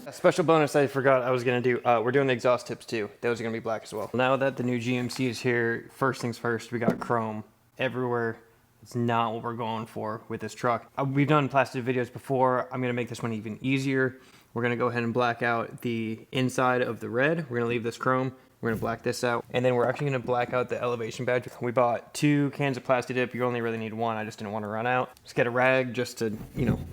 A special bonus I forgot I was gonna do, we're doing the exhaust tips too. Those are gonna be black as well. Now that the new GMC is here, first things first, we got chrome everywhere. It's not what we're going for with this truck. We've done plastic videos before. I'm gonna make this one even easier. We're gonna go ahead and black out the inside of the red. We're gonna leave this chrome. We're gonna black this out. And then we're actually gonna black out the elevation badge. We bought 2 cans of Plastidip. You only really need 1. I just didn't want to run out. Just get a rag just to,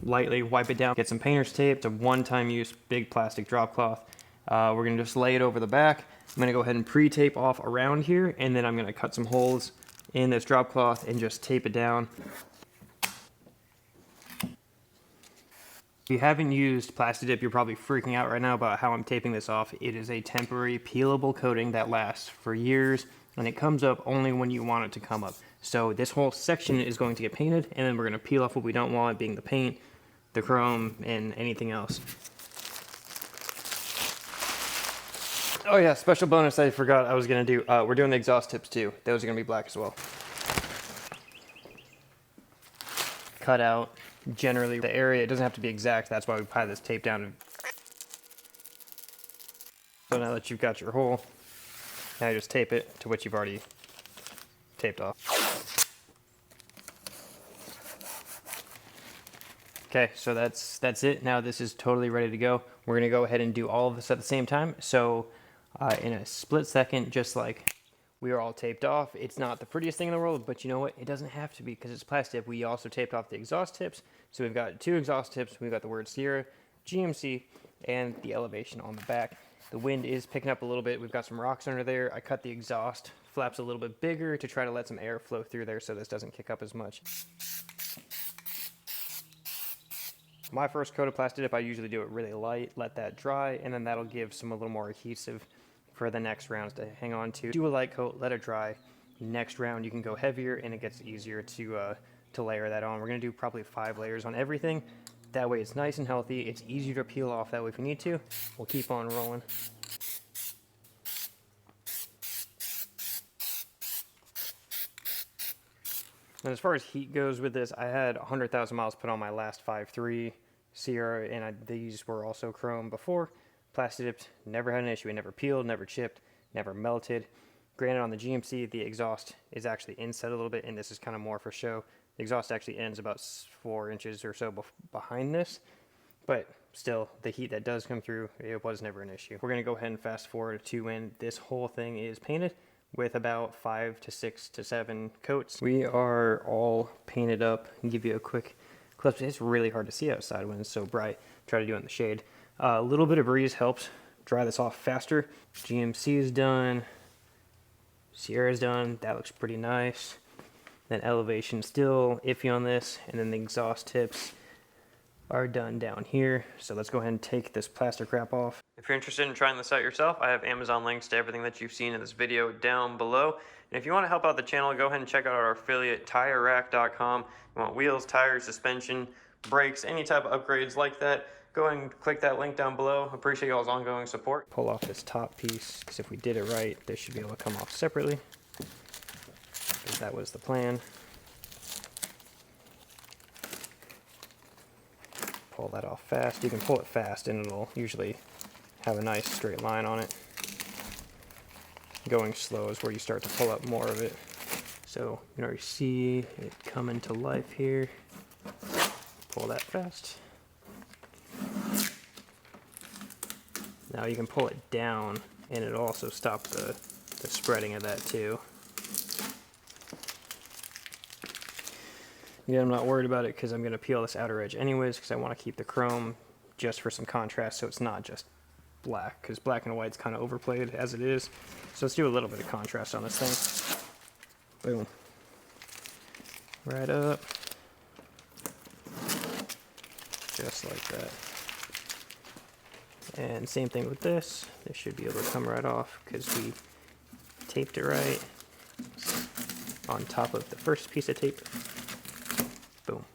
lightly wipe it down. Get some painter's tape. It's a one-time use big plastic drop cloth. We're gonna just lay it over the back. I'm gonna go ahead and pre-tape off around here, and then I'm gonna cut some holes in this drop cloth and just tape it down. If you haven't used Plastidip, you're probably freaking out right now about how I'm taping this off. It is a temporary peelable coating that lasts for years, and it comes up only when you want it to come up. So this whole section is going to get painted, and then we're going to peel off what we don't want, being the paint, the chrome, and anything else. Oh yeah, special bonus I forgot I was going to do. We're doing the exhaust tips too. Those are going to be black as well. Cut out generally the area. It doesn't have to be exact. That's why we apply this tape down. So now that you've got your hole, now you just tape it to what you've already taped off. Okay, so that's it. Now this is totally ready to go. We're gonna go ahead and do all of this at the same time. So in a split second, just like we are all taped off. It's not the prettiest thing in the world, but you know what? It doesn't have to be because it's plastic. We also taped off the exhaust tips. So we've got 2 exhaust tips. We've got the word Sierra, GMC, and the elevation on the back. The wind is picking up a little bit. We've got some rocks under there. I cut the exhaust flaps a little bit bigger to try to let some air flow through there so this doesn't kick up as much. My first coat of Plastidip, I usually do it really light, let that dry, and then that'll give some a little more adhesive for the next rounds to hang on to. Do a light coat, let it dry. Next round you can go heavier and it gets easier to layer that on. We're gonna do probably 5 layers on everything. That way it's nice and healthy. It's easier to peel off that way if we need to. We'll keep on rolling. And as far as heat goes with this, I had 100,000 miles put on my last 5.3 Sierra, and these were also chrome before. Plastidip never had an issue. It never peeled, never chipped, never melted. Granted, on the GMC, the exhaust is actually inset a little bit, and this is kind of more for show. The exhaust actually ends about 4 inches or so behind this, but still, the heat that does come through, it was never an issue. We're going to go ahead and fast forward to when this whole thing is painted with about 5 to 6 to 7 coats. We are all painted up. I'll give you a quick clip. It's really hard to see outside when it's so bright. Try to do it in the shade. A little bit of breeze helps dry this off faster. GMC is done. Sierra's done. That looks pretty nice. Then elevation still iffy on this. And then the exhaust tips are done down here. So let's go ahead and take this plaster crap off. If you're interested in trying this out yourself, I have Amazon links to everything that you've seen in this video down below. And if you want to help out the channel, go ahead and check out our affiliate, TireRack.com. You want wheels, tires, suspension, brakes, any type of upgrades like that, go ahead and click that link down below. Appreciate y'all's ongoing support. Pull off this top piece, because if we did it right, this should be able to come off separately. Because that was the plan. Pull that off fast. You can pull it fast and it'll usually have a nice straight line on it. Going slow is where you start to pull up more of it. So you can already see it coming to life here. Pull that fast. Now you can pull it down and it'll also stop the spreading of that too. Yeah, I'm not worried about it because I'm going to peel this outer edge anyways because I want to keep the chrome just for some contrast so it's not just black, because black and white's kind of overplayed as it is. So let's do a little bit of contrast on this thing. Boom. Right up. Just like that. And same thing with this. This should be able to come right off because we taped it right on top of the first piece of tape. Boom.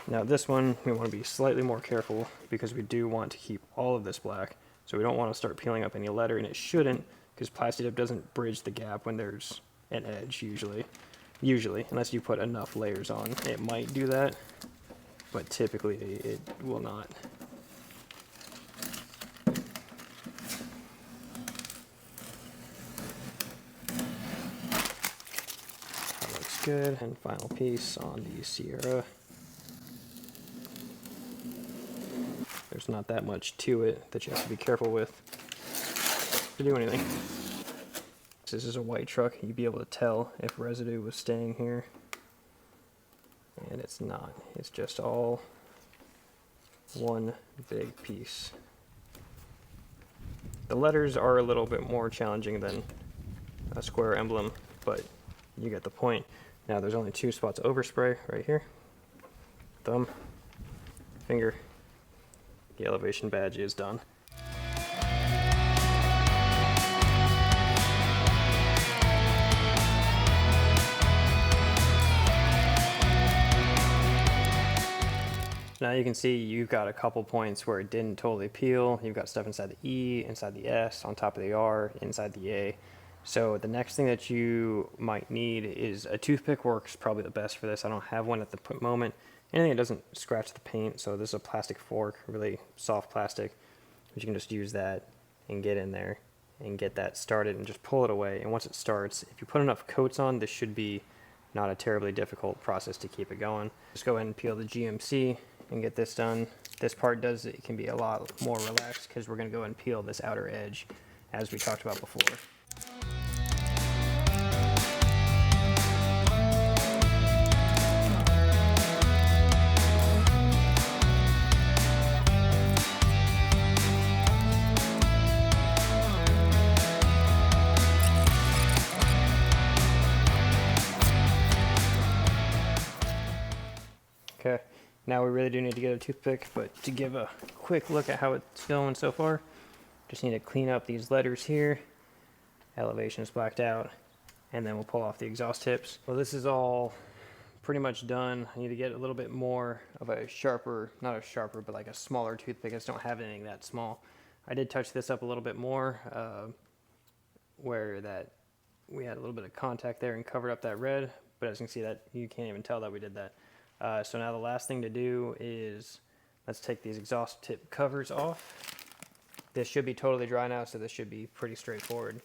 Now this one, we want to be slightly more careful because we do want to keep all of this black. So we don't want to start peeling up any leather, and it shouldn't because Plastidip doesn't bridge the gap when there's an edge usually. Usually, unless you put enough layers on. It might do that, but typically it will not. good. And final piece on the Sierra. There's not that much to it that you have to be careful with to do anything. This is a white truck. You'd be able to tell if residue was staying here. And it's not. It's just all one big piece. The letters are a little bit more challenging than a square emblem, but you get the point. Now there's only 2 spots of overspray right here. Thumb, finger. The elevation badge is done. Now you can see you've got a couple points where it didn't totally peel. You've got stuff inside the E, inside the S, on top of the R, inside the A. So the next thing that you might need is a toothpick. Works probably the best for this. I don't have one at the moment. Anything that doesn't scratch the paint. So this is a plastic fork, really soft plastic. But you can just use that and get in there and get that started and just pull it away. And once it starts, if you put enough coats on, this should be not a terribly difficult process to keep it going. Just go ahead and peel the GMC and get this done. This part it can be a lot more relaxed because we're going to go and peel this outer edge as we talked about before. Okay, now we really do need to get a toothpick, but to give a quick look at how it's going so far, just need to clean up these letters here. Elevation is blacked out, and then we'll pull off the exhaust tips. Well, this is all pretty much done. I need to get a little bit more of a sharper, not a sharper, but like a smaller toothpick. I just don't have anything that small. I did touch this up a little bit more, where that we had a little bit of contact there and covered up that red, but as you can see, that you can't even tell that we did that. So now the last thing to do is let's take these exhaust tip covers off. This should be totally dry now, so this should be pretty straightforward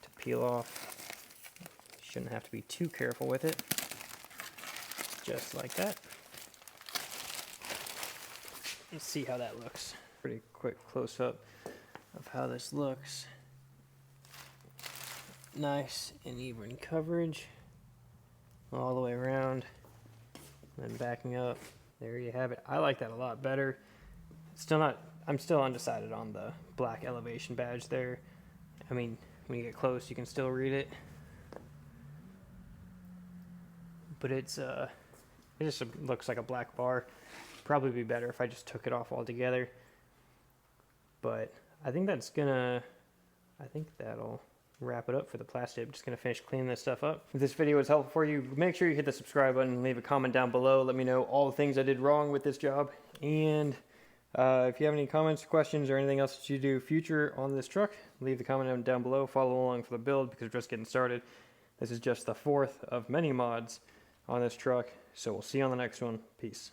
to peel off. Shouldn't have to be too careful with it. Just like that. Let's see how that looks. Pretty quick close-up of how this looks. Nice and even coverage all the way around. And backing up, there you have it. I like that a lot better. I'm still undecided on the black elevation badge there. I mean, when you get close, you can still read it. But it just looks like a black bar. Probably be better if I just took it off altogether. But I think that'll wrap it up for the Plastidip. Just going to finish cleaning this stuff up. If this video was helpful for you, make sure you hit the subscribe button and leave a comment down below. Let me know all the things I did wrong with this job. And if you have any comments, questions, or anything else that you do future on this truck, leave the comment down below. Follow along for the build because we're just getting started. This is just the 4th of many mods on this truck. So we'll see you on the next one. Peace.